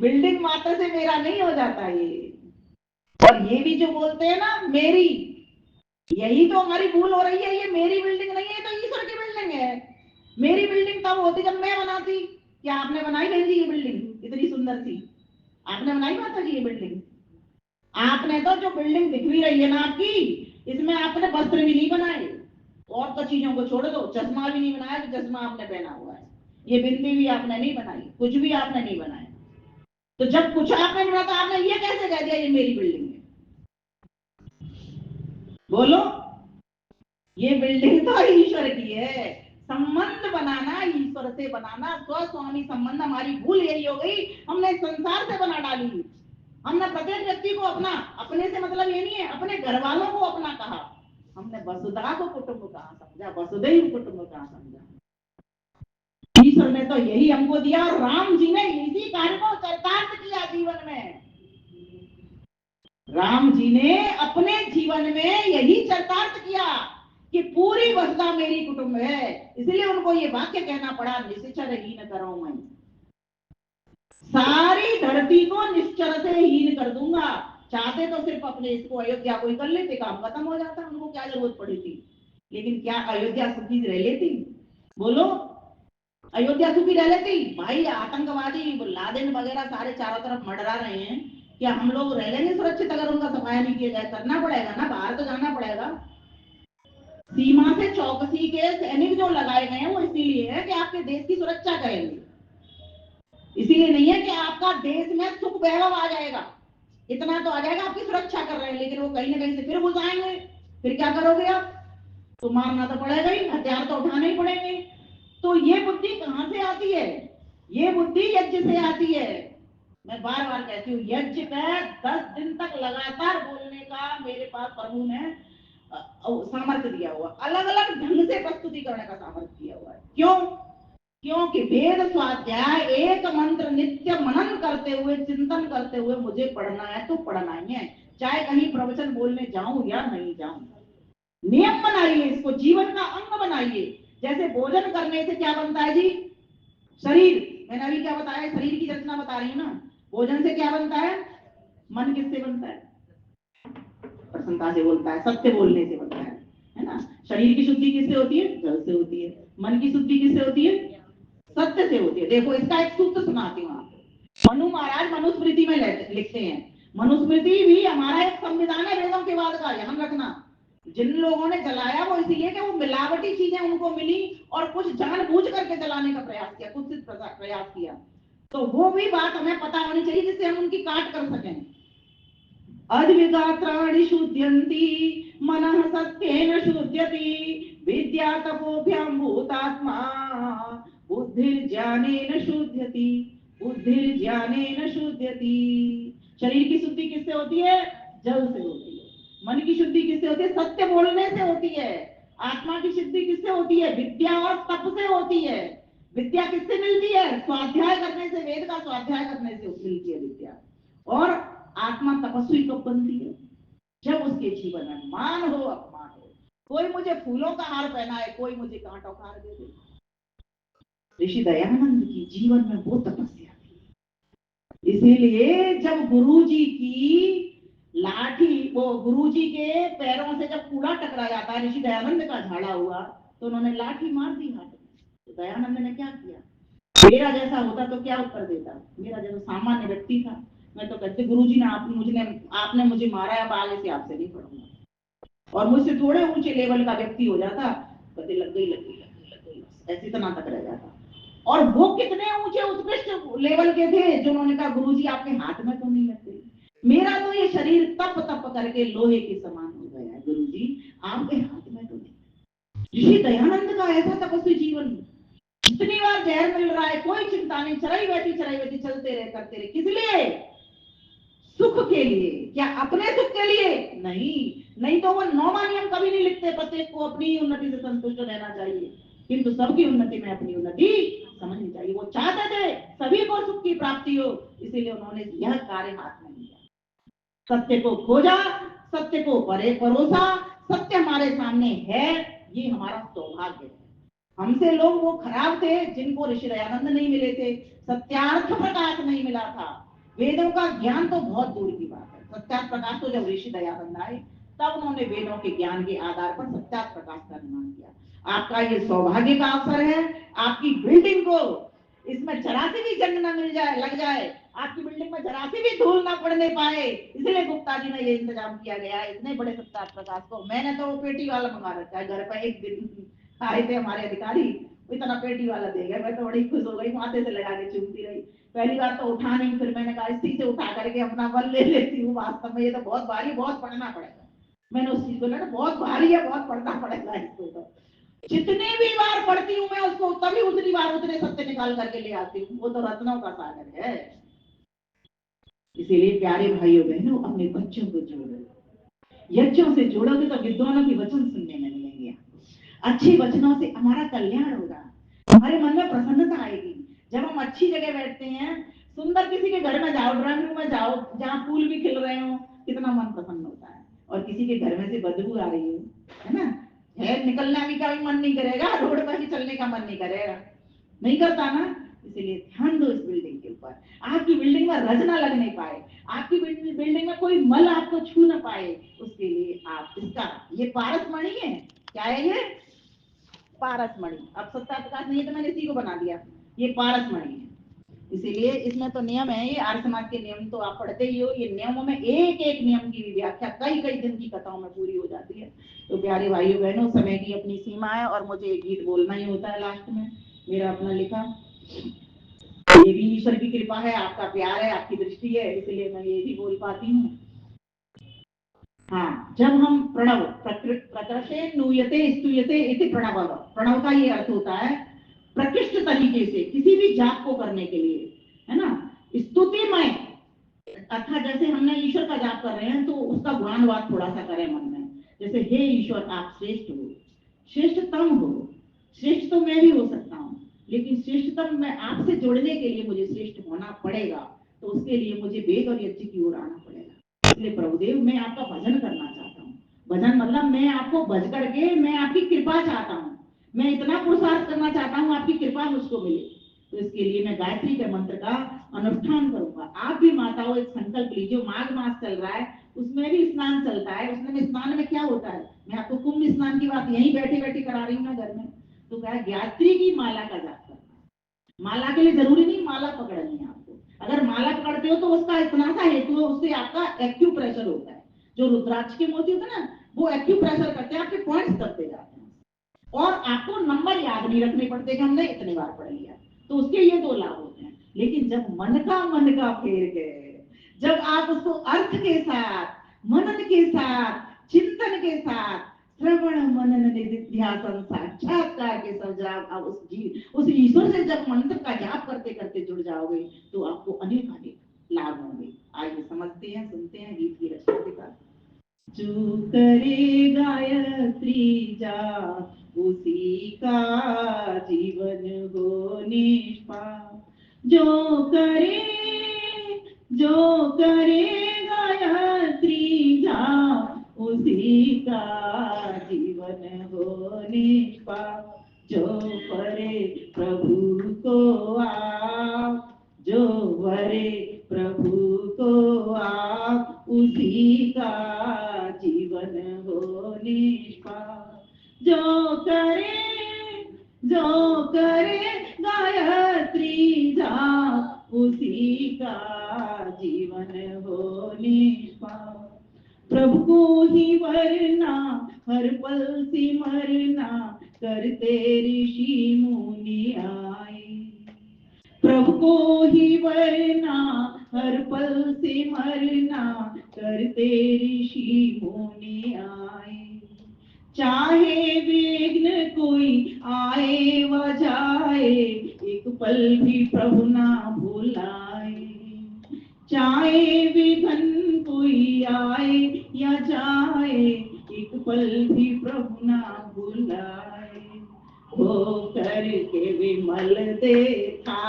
बिल्डिंग मात्र से मेरा नहीं हो जाता ये। और ये भी जो बोलते हैं ना मेरी, यही तो हमारी भूल हो रही है। ये मेरी बिल्डिंग नहीं है, तो ईश्वर की बिल्डिंग है। मेरी बिल्डिंग तब होती जब मैं बनाती। क्या आपने बनाई बहन जी ये बिल्डिंग इतनी सुंदर सी? आपने बनाई माता जी ये बिल्डिंग? आपने तो जो बिल्डिंग दिख भी रही है ना आपकी, इसमें आपने वस्त्र भी नहीं बनाए। और तो चीजों को छोड़ दो, चश्मा भी नहीं बनाया, तो चश्मा आपने पहना हुआ है। ये बिंदी भी आपने नहीं बनाई, कुछ भी आपने नहीं बनाया। तो जब कुछ आपने बनाया तो आपने ये कैसे कह दिया ये मेरी बिल्डिंग है? बोलो, ये बिल्डिंग तो ईश्वर की है। संबंध बनाना ईश्वर से बनाना, स्वस्वामी संबंध। हमारी भूल यही हो गई, हमने संसार से बना डाली। हमने प्रत्येक व्यक्ति को अपना, अपने से मतलब ये नहीं है अपने घर वालों को अपना कहा। हमने वसुधा को कुटुंब कहाँ समझा, वसुधैव कुटुंब कहाँ समझा? ईश्वर ने तो यही हमको दिया, और राम जी ने इसी कार्य को चरितार्थ किया जीवन में। राम जी ने अपने जीवन में यही चरितार्थ किया कि पूरी वसुधा मेरी कुटुंब है। इसलिए उनको ये वाक्य कहना पड़ा, निश्चर हीन करो मैं, सारी धरती को निश्चर से हीन कर दूंगा। चाहते तो सिर्फ अपने इसको अयोध्या को ही कर लेते, काम खत्म हो जाता, उनको क्या जरूरत पड़ी थी। लेकिन क्या अयोध्या सुखी रह लेती? बोलो, अयोध्या सुखी रह लेती? भाई आतंकवादी लादेन वगैरह सारे चारों तरफ मंडरा रहे हैं, क्या हम लोग रह लेंगे सुरक्षित अगर उनका सफाया नहीं किया जाए? करना पड़ेगा ना, बाहर तो जाना पड़ेगा। सीमा से चौकसी के सैनिक जो लगाए गए हैं वो इसीलिए है कि आपके देश की सुरक्षा करेंगे, इसीलिए नहीं है कि आपका देश में सुख वैभव आ जाएगा, इतना तो आ जाएगा, आपकी सुरक्षा कर रहे हैं। लेकिन वो कहीं ना कहीं से फिर घुस आएंगे, फिर क्या करोगे आप? तो मारना तो पड़ेगा ही, हथियार तो उठाने ही पड़ेंगे। तो ये बुद्धि कहां से आती है? ये बुद्धि यज्ञ से आती है। मैं बार बार कहती हूँ, यज्ञ पे 10 दिन तक लगातार बोलने का मेरे पास प्रभु ने सामर्थ्य दिया हुआ, अलग अलग ढंग से प्रस्तुतिकरण का सामर्थ्य दिया हुआ है। क्यों? क्योंकि वेद स्वाध्याय एक मंत्र नित्य मनन करते हुए, चिंतन करते हुए मुझे पढ़ना है तो पढ़ना ही है, चाहे कहीं प्रवचन बोलने जाऊं या नहीं जाऊं। नियम बनाइए, इसको जीवन का अंग बनाइए। जैसे भोजन करने से क्या बनता है जी? शरीर। मैंने अभी क्या बताया? शरीर की रचना बता रही हूँ ना। भोजन से क्या बनता है? मन किससे बनता है? प्रसन्नता से बोलता है, सत्य बोलने से बनता है ना। शरीर की शुद्धि किससे होती है? जल से होती है। मन की शुद्धि किससे होती है? सत्य से होती है। देखो इसका एक सूत्र सुनाती हूँ आपको। मनु महाराज मनुस्मृति में लिखते हैं, मनुस्मृति भी हमारा एक संविधान है वेदों के बाद का, ध्यान रखना। जिन लोगों ने जलाया वो इसलिए कि वो मिलावटी चीजें उनको मिली और कुछ जानबूझ करके जलाने का प्रयास किया, कुछ प्रयास किया। तो वो भी बात हमें पता होनी चाहिए जिससे हम उनकी काट कर सकें। अद्विगात्राणि शुद्ध्यन्ति मनः सत्येन शुद्ध्यति विद्या तपोभ्यां भूतात्मा बुद्धिर्ज्ञानेन शुद्ध्यति बुद्धिर्ज्ञानेन शुद्ध्यति। शरीर की शुद्धि किससे होती है? जल से होती है। मन की शुद्धि किससे होती है? सत्य बोलने से होती है। आत्मा की शुद्धि किससे होती है? विद्या और तप से होती है। विद्या किससे मिलती है? स्वाध्याय करने से, वेद का स्वाध्याय करने से मिलती है विद्या। और आत्मा तपस्वी कब बनती है? जब उसके जीवन में मान हो अपमान हो। कोई मुझे फूलों का हार पहनाए, कोई मुझे कांटों का हार दे दे। ऋषि दयानंद की जीवन में वो तपस्या थी। इसीलिए जब गुरुजी की लाठी, वो गुरुजी के पैरों से जब कूड़ा टकरा जाता है, ऋषि दयानंद का झाड़ा हुआ, तो उन्होंने लाठी मार दी हाथ में। तो दयानंद ने क्या किया? मेरा जैसा होता तो क्या उत्तर देता? मेरा जैसा सामान्य व्यक्ति था, मैं तो कहते गुरुजी ने आपने मुझे मारा है, आगे से आपसे नहीं पढ़ूंगा। और मुझसे थोड़े ऊंचे लेवल का व्यक्ति हो जाता, कहते लग गई ऐसी तना तक रह जाता। और वो कितने ऊंचे उत्कृष्ट लेवल के थे जो उन्होंने कहा गुरुजी आपके हाथ में तो नहीं लगते, मेरा तो ये शरीर तप तप करके लोहे के समान हो गया है, गुरुजी आपके हाथ में तो नहीं। ऋषि दयानंद का ऐसा तपस्वी जीवन, जितनी बार जहर मिल रहा है कोई चिंता नहीं, चराई बैठी चलते रहे, करते रहे। किस लिए? सुख के लिए। क्या अपने सुख के लिए? नहीं तो वो 9वां नियम कभी नहीं लिखते, प्रत्येक को अपनी उन्नति से संतुष्ट रहना चाहिए, किंतु सबकी उन्नति में अपनी उन्नति समझनी चाहिए। वो चाहते थे सभी को सुख की प्राप्ति हो, इसीलिए उन्होंने यह कार्य हाथ में लिया। सत्य को खोजा, सत्य को परोसा, सत्य हमारे सामने है, ये हमारा सौभाग्य है। हमसे लोग वो खराब थे जिनको ऋषि दयानंद नहीं मिले थे, सत्यार्थ प्रकाश नहीं मिला था। वेदों का ज्ञान तो बहुत दूर की बात है, सत्यार्थ प्रकाश तो जब ऋषि दयानंद आए तब उन्होंने वेदों के ज्ञान के आधार पर सत्यार्थ प्रकाश का निर्माण किया। आपका ये सौभाग्य का अवसर है, आपकी बिल्डिंग को इसमें जरा सी भी जंग न मिल जाए, लग जाए, आपकी बिल्डिंग में जरा सी भी धूल ना पड़ने पाए, इसलिए गुप्ता जी ने ये इंतजाम किया गया है इतने बड़े सत्यार्थ प्रकाश को। मैंने तो वो पेटी वाला मंगा रखा है घर पर, एक दिन आए थे हमारे अधिकारी, इतना पेटी वाला दे गए, मैं तो बड़ी खुश हो गई, माथे से लगा के चूमती रही। पहली बार तो उठा नहीं, फिर मैंने कहा इसी से उठा करके अपना बल ले लेती हूँ, वास्तव में ये तो बहुत भारी, बहुत पढ़ना पड़ेगा। मैंने उस चीज को लगा बहुत भारी है, बहुत पढ़ना पड़ेगा इसको। तो जितनी भी बार पढ़ती हूँ मैं उसको, तभी उतनी बार उतने सत्य निकाल करके ले आती हूँ। वो तो रत्नों का सागर है। इसीलिए प्यारे भाइयों बहनों, अपने बच्चों को जोड़ो, यज्ञों से जोड़ोगे तो विद्वानों के वचन सुनने में मिलेंगे, अच्छे वचनों से हमारा कल्याण होगा, हमारे मन में प्रसन्नता आएगी। जब हम अच्छी जगह बैठते हैं, सुंदर किसी के घर में जाओ, ड्राइंग रूम में जाओ जहाँ फूल भी खिल रहे हो, कितना मन प्रसन्न होता है। और किसी के घर में से बदबू आ रही है ना, है निकलने भी का भी मन नहीं करेगा, रोड पर भी चलने का मन नहीं करेगा, नहीं करता ना। इसलिए ध्यान दो इस बिल्डिंग के ऊपर। आपकी बिल्डिंग में रज ना लगने पाए, आपकी बिल्डिंग में कोई मल आपको छू ना पाए, उसके लिए आप इसका, ये पारस मणि है। क्या है ये? पारस मणि। अब सत्ता प्रकाश नहीं है तो मैंने इसी को बना दिया, ये पारस मणि है। इसीलिए इसमें तो नियम है, ये आर्य समाज के नियम तो आप पढ़ते ही हो। ये नियमों में एक एक नियम की व्याख्या कई कई दिन की कथाओं में पूरी हो जाती है। तो प्यारे भाइयों बहनों, समय की अपनी सीमा है और मुझे एक गीत बोलना ही होता है लास्ट में, मेरा अपना लिखा। ये भी ईश्वर की कृपा है, आपका प्यार है, आपकी दृष्टि है, इसलिए मैं ये भी बोल पाती हूँ। हाँ, जब हम प्रणव प्रकृष्टे नूयते स्तूयते इति प्रणव, प्रणव का ये अर्थ होता है प्रकृष्ट तरीके से किसी भी जाप को करने के लिए, है ना। स्तुतिमय अर्थात जैसे हमने ईश्वर का जाप कर रहे हैं तो उसका गुणानुवाद थोड़ा सा करें मन में। जैसे हे ईश्वर आप श्रेष्ठ हो, श्रेष्ठतम हो। श्रेष्ठ तो मैं भी हो सकता हूँ, लेकिन श्रेष्ठतम में आपसे जुड़ने के लिए मुझे श्रेष्ठ होना पड़ेगा, तो उसके लिए मुझे वेद और यज्ञ की ओर आना पड़ेगा। इसलिए प्रभुदेव मैं आपका भजन करना चाहता हूँ। भजन मतलब मैं आपको भज करके मैं आपकी कृपा चाहता हूँ, मैं इतना पुरुषार्थ करना चाहता हूँ आपकी कृपा मुझको मिले। तो इसके लिए मैं गायत्री के मंत्र का अनुष्ठान करूंगा। आप भी माताओं एक संकल्प लीजिए, माघ मास चल रहा है, उसमें भी स्नान चलता है। उसमें स्नान में क्या होता है, मैं आपको कुंभ स्नान की बात यहीं बैठे बैठे करा रही हूँ ना घर में। तो क्या गायत्री की माला का जाप करना। माला के लिए जरूरी नहीं माला पकड़नी है आपको, अगर माला पकड़ते हो तो उसका इतना सा हेतु है, उससे आपका एक्यू प्रेशर होता है। जो रुद्राक्ष के मोती होते हैं ना, वो एक्यू प्रेशर करते हैं, आपके पॉइंट्स दबते जाते हैं और आपको नंबर याद नहीं रखने पड़ते कि हमने इतने बार पढ़ लिया। तो उसके ये दो लाभ होते हैं। लेकिन जब मन का फेर गए, जब आप उसको अर्थ के साथ, मनन के साथ, चिंतन के साथ, श्रवण मनन निधिध्यासन साक्षात्कार के साथ आप उस ईश्वर से जब मंत्र का जाप करते करते जुड़ जाओगे तो आपको अनेक अनेक लाभ होंगे। आइए समझते हैं, सुनते हैं गीत की रचना के साथ। जो करे गायत्री जाप उसी का जीवन हो निष्पाप। जो करे गायत्री जाप उसी का जीवन हो निष्पाप। जो परे प्रभु को आप, जो वरे प्रभु को आप उसी का जीवन हो निष्पाप। जो करे गायत्री जाप उसी का जीवन हो निष्पाप। प्रभु को ही वरना हर पल सिमरना करते ऋषि मुनि आए। प्रभु को ही वरना हर पल से मरना करते ऋषि मुनि आए। चाहे विघ्न कोई आए व जाए एक पल भी प्रभु ना भुलाए। चाहे विघ्न कोई आए या जाए एक पल भी प्रभु ना भुलाए। हो करके विमल देखा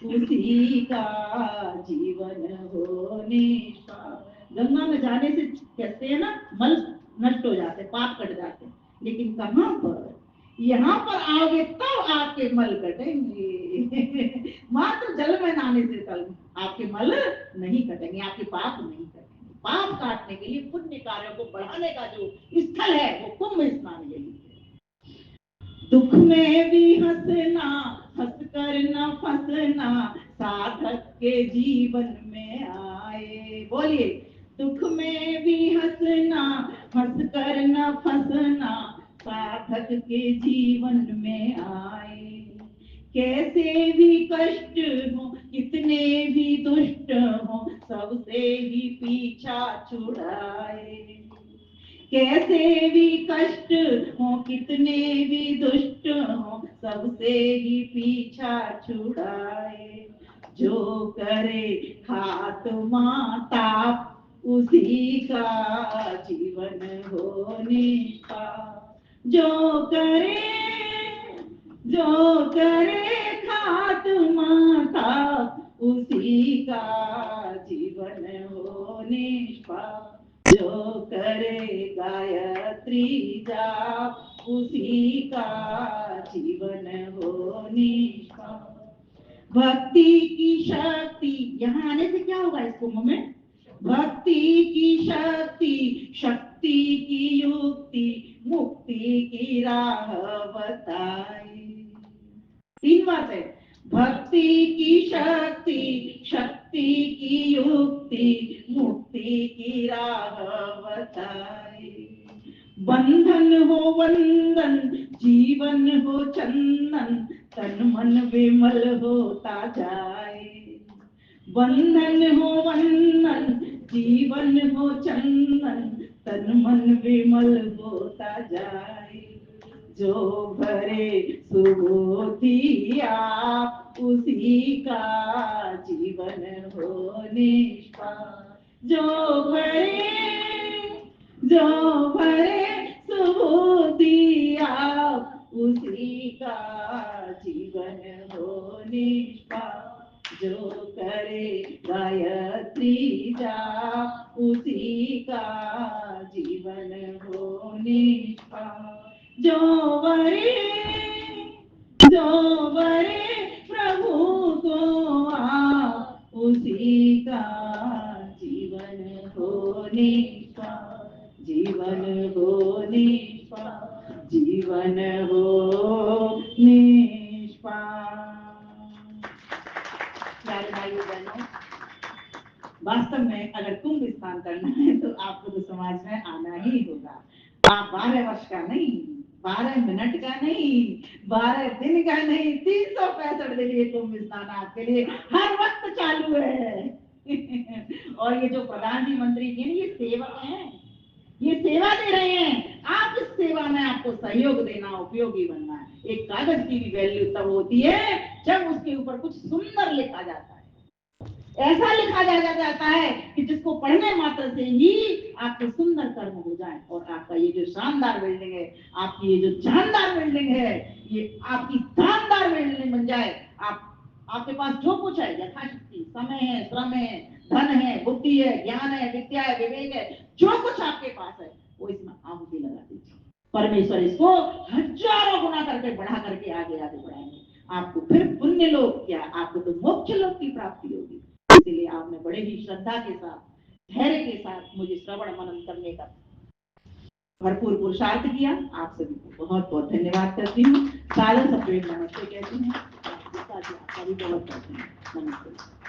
उसी का जीवन हो निष्पाप। गंगा में जाने से कहते हैं ना मल नष्ट हो जाते, पाप कट जाते, लेकिन कहाँ पर, यहाँ पर आओगे तब आपके मल कटेंगे। मात्र जल में नहाने से कल आपके मल नहीं कटेंगे, आपके पाप नहीं कटेंगे। पाप काटने के लिए, पुण्य कार्यों को बढ़ाने का जो स्थल है वो कुंभ स्नान यही है। दुख में भी हंसना, हंस कर न फंसना साधक के जीवन में आए। बोलिए, दुख में भी हंसना, हंस कर न फंसना साधक के जीवन में आए। कैसे भी कष्ट हो, कितने भी दुष्ट हो, सबसे ही पीछा छुड़ाए। कैसे भी कष्ट हो, कितने भी दुष्ट हो, सबसे ही पीछा छुड़ाए। जो करे खात्मा ताप उसी का जीवन हो निष्पाप। जो करे खात्मा ताप उसी का जीवन हो निष्पाप। जो करे गायत्री जाप उसी का जीवन हो निष्पाप। भक्ति की शक्ति, यहाँ आने से क्या होगा इस कुंभ में? भक्ति की शक्ति, शक्ति की युक्ति, मुक्ति की राह बताए। 3 बात है, भक्ति की शक्ति, शक्ति की युक्ति, मुक्ति की राह बताए। बंधन हो वंदन, जीवन हो चंदन, तन मन विमल होता जाए। बंधन हो वंदन, जीवन हो चंदन, तन मन विमल होता जाए। जो भरे सुबोधि आप, उसी का जीवन हो निष्पाप। जो भरे सुबोधि आप, उसी का जीवन हो निष्पाप। जो करे गायत्री जाप, उसी का जीवन हो निष्पाप। जो वरे प्रभु को आप, उसी का जीवन हो निष्पाप। जीवन हो निष्पाप, जीवन हो निष्पाप। प्यारे भाइयों बहनों, वास्तव में अगर कुंभ स्नान करना है तो आपको तो समाज में आना ही होगा। आप 12 वर्ष का नहीं, 12 मिनट का नहीं, 12 दिन का नहीं, 365 दिन ये कुंभ स्नान आपके लिए हर वक्त चालू है। और ये जो प्रधान जी मंत्री जी ये सेवक हैं, ये सेवा दे रहे हैं। आप इस सेवा में आपको सहयोग देना, उपयोगी बनना है। एक कागज की भी वैल्यू तब होती है जब उसके ऊपर कुछ सुंदर लिखा जाता है, ऐसा लिखा जाता है कि जिसको पढ़ने मात्र से ही आपके सुंदर कर्म हो जाए। और आपका ये जो शानदार बिल्डिंग है, आपकी ये जो जानदार बिल्डिंग है, ये आपकी शानदार बिल्डिंग बन जाए। आपके पास जो कुछ है, यथाशक्ति, समय है, श्रम है, धन है, बुद्धि है, ज्ञान है, विद्या है, विवेक है, जो कुछ आपके पास है वो इसमें आहुति लगा दीजिए। परमेश्वर इसको हजारों गुना करके बढ़ा करके आगे आगे बढ़ाएंगे। आपको फिर पुण्य लोक क्या, आपको तो मोक्ष लोक की प्राप्ति होगी। इसलिए आपने बड़े ही श्रद्धा के साथ, धैर्य के साथ मुझे श्रवण मनन करने का भरपूर पुरुषार्थ किया। आप सभी को बहुत बहुत धन्यवाद करती हूँ। सारा सप्रेम नमस्ते कहती हूँ। आपका भी बहुत बहुत नमस्ते।